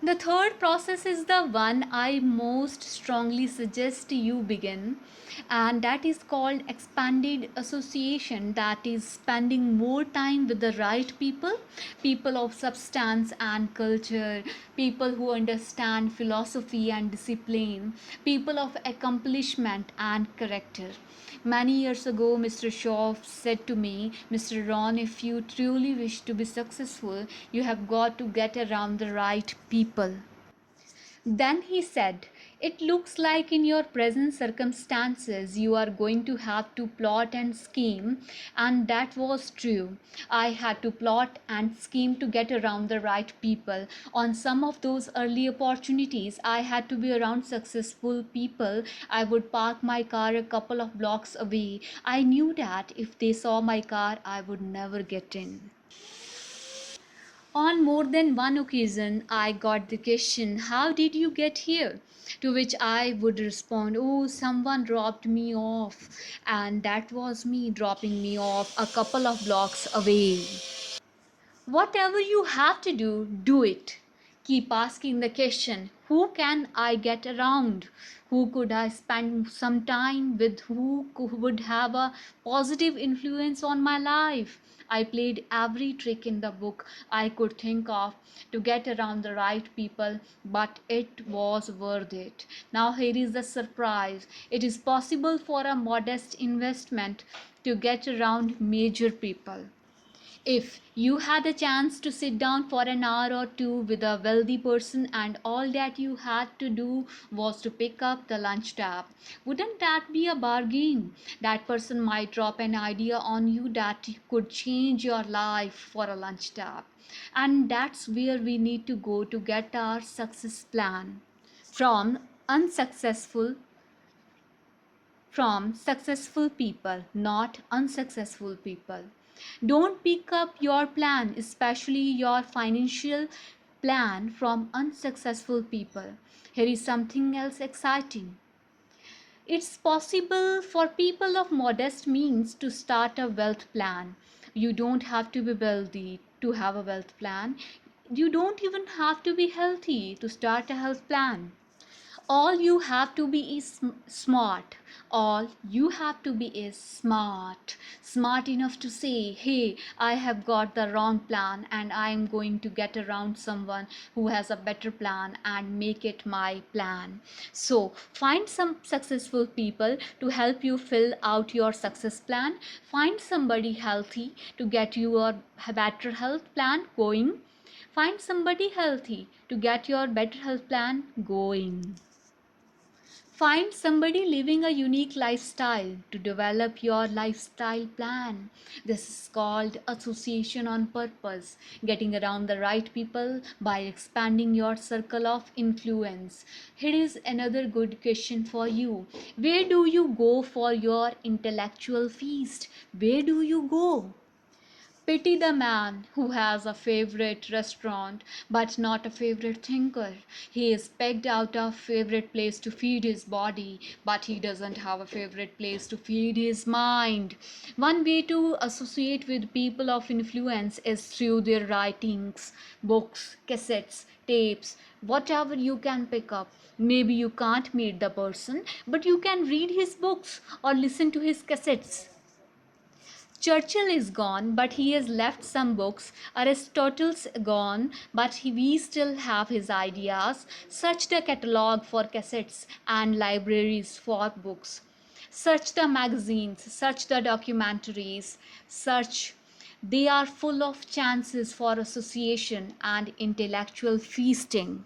The third process is the one I most strongly suggest you begin, and that is called expanded association. That is spending more time with the right people, people of substance and culture, people who understand philosophy and discipline, people of accomplishment and character. Many years ago, Mr. Shaw said to me, Mr. Ron, if you truly wish to be successful, you have got to get around the right people. Then he said, it looks like in your present circumstances you are going to have to plot and scheme, and that was true. I had to plot and scheme to get around the right people. On some of those early opportunities, I had to be around successful people. I would park my car a couple of blocks away. I knew that if they saw my car, I would never get in. On more than one occasion, I got the question, how did you get here? To which I would respond, oh, someone dropped me off. And that was me dropping me off a couple of blocks away. Whatever you have to do, do it. Keep asking the question, who can I get around? Who could I spend some time with? Who would have a positive influence on my life? I played every trick in the book I could think of to get around the right people, but it was worth it. Now, here is the surprise, it is possible for a modest investment to get around major people. If you had a chance to sit down for an hour or two with a wealthy person and all that you had to do was to pick up the lunch tab, wouldn't that be a bargain? That person might drop an idea on you that could change your life for a lunch tab. And that's where we need to go to get our success plan. From unsuccessful from successful people, not unsuccessful people. Don't pick up your plan, especially your financial plan, from unsuccessful people. Here is something else exciting. It's possible for people of modest means to start a wealth plan. You don't have to be wealthy to have a wealth plan. You don't even have to be healthy to start a health plan. All you have to be is smart. All you have to be is smart enough to say, hey, I have got the wrong plan and I am going to get around someone who has a better plan and make it my plan. So find some successful people to help you fill out your success plan. Find somebody healthy to get your better health plan going. Find somebody healthy to get your better health plan going. Find somebody living a unique lifestyle to develop your lifestyle plan. This is called association on purpose, getting around the right people by expanding your circle of influence. Here is another good question for you. Where do you go for your intellectual feast? Where do you go? Pity the man who has a favorite restaurant but not a favorite thinker. He is pegged out of favorite place to feed his body, but he doesn't have a favorite place to feed his mind. One way to associate with people of influence is through their writings, books, cassettes, tapes, whatever you can pick up. Maybe you can't meet the person, but you can read his books or listen to his cassettes. Churchill is gone, but he has left some books. Aristotle's gone, but we still have his ideas. Search the catalogue for cassettes and libraries for books. Search the magazines, search the documentaries, search. They are full of chances for association and intellectual feasting.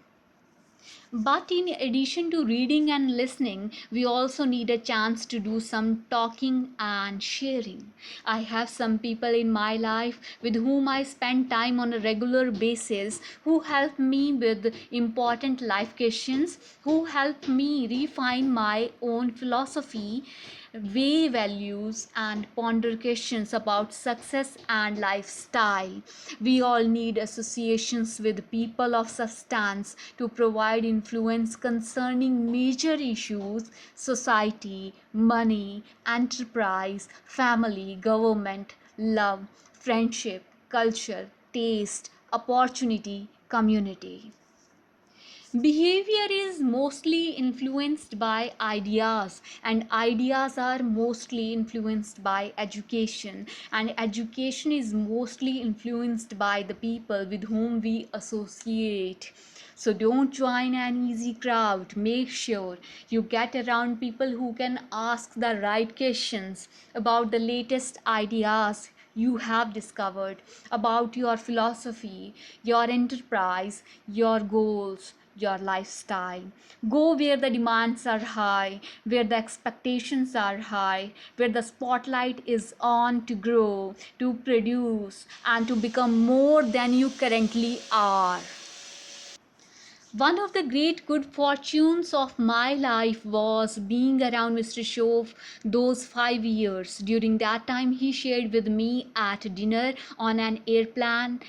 But in addition to reading and listening, we also need a chance to do some talking and sharing. I have some people in my life with whom I spend time on a regular basis who help me with important life questions, who help me refine my own philosophy, weigh values, and ponder questions about success and lifestyle. We all need associations with people of substance to provide influence concerning major issues: society, money, enterprise, family, government, love, friendship, culture, taste, opportunity, community. Behavior is mostly influenced by ideas, and ideas are mostly influenced by education, and education is mostly influenced by the people with whom we associate. So don't join an easy crowd. Make sure you get around people who can ask the right questions about the latest ideas you have discovered, about your philosophy, your enterprise, your goals, your lifestyle. Go where the demands are high, where the expectations are high, where the spotlight is on to grow, to produce, and to become more than you currently are. One of the great good fortunes of my life was being around Mr. Shove those 5 years. During that time, he shared with me at dinner, on an airplane,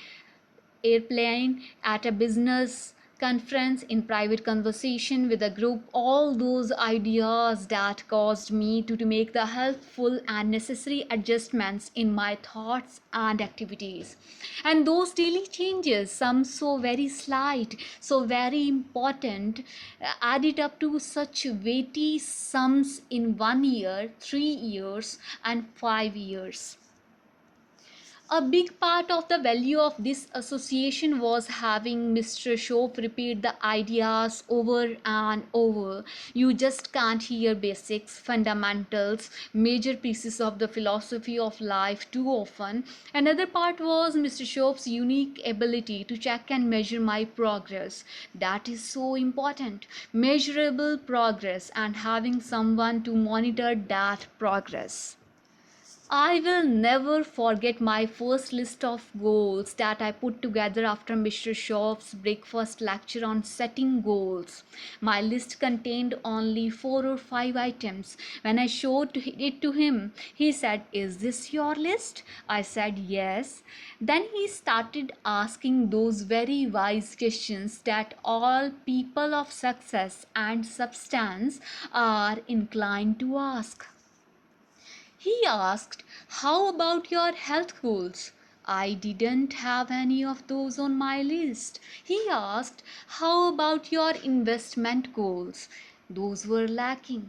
at a business conference, in private conversation with a group, all those ideas that caused me to make the helpful and necessary adjustments in my thoughts and activities. And those daily changes, some so very slight, so very important, added up to such weighty sums in 1 year, 3 years, and 5 years. A big part of the value of this association was having Mr. Shop repeat the ideas over and over. You just can't hear basics, fundamentals, major pieces of the philosophy of life too often. Another part was Mr. Shop's unique ability to check and measure my progress. That is so important. Measurable progress, and having someone to monitor that progress. I will never forget my first list of goals that I put together after Mr. Shop's breakfast lecture on setting goals. My list contained only 4 or 5 items. When I showed it to him, he said, "Is this your list?" I said, "Yes." Then he started asking those very wise questions that all people of success and substance are inclined to ask. He asked, "How about your health goals?" I didn't have any of those on my list. He asked, "How about your investment goals?" Those were lacking.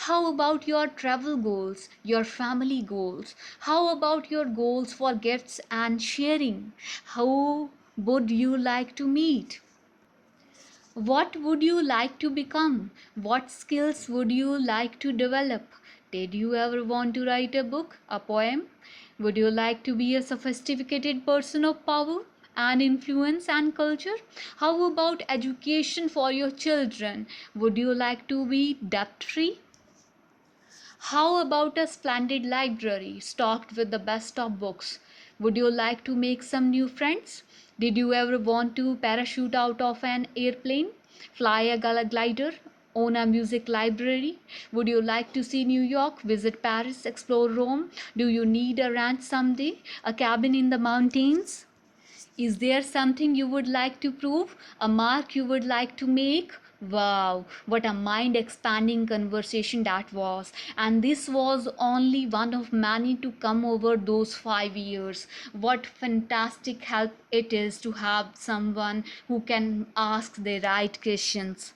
How about your travel goals, your family goals? How about your goals for gifts and sharing? How would you like to meet? What would you like to become? What skills would you like to develop? Did you ever want to write a book, a poem? Would you like to be a sophisticated person of power and influence and culture? How about education for your children? Would you like to be debt free? How about a splendid library stocked with the best of books? Would you like to make some new friends? Did you ever want to parachute out of an airplane, fly a glider, own a music library? Would you like to see New York, visit Paris, explore Rome? Do you need a ranch someday, a cabin in the mountains? Is there something you would like to prove? A mark you would like to make? Wow, what a mind expanding conversation that was. And this was only one of many to come over those 5 years. What fantastic help it is to have someone who can ask the right questions.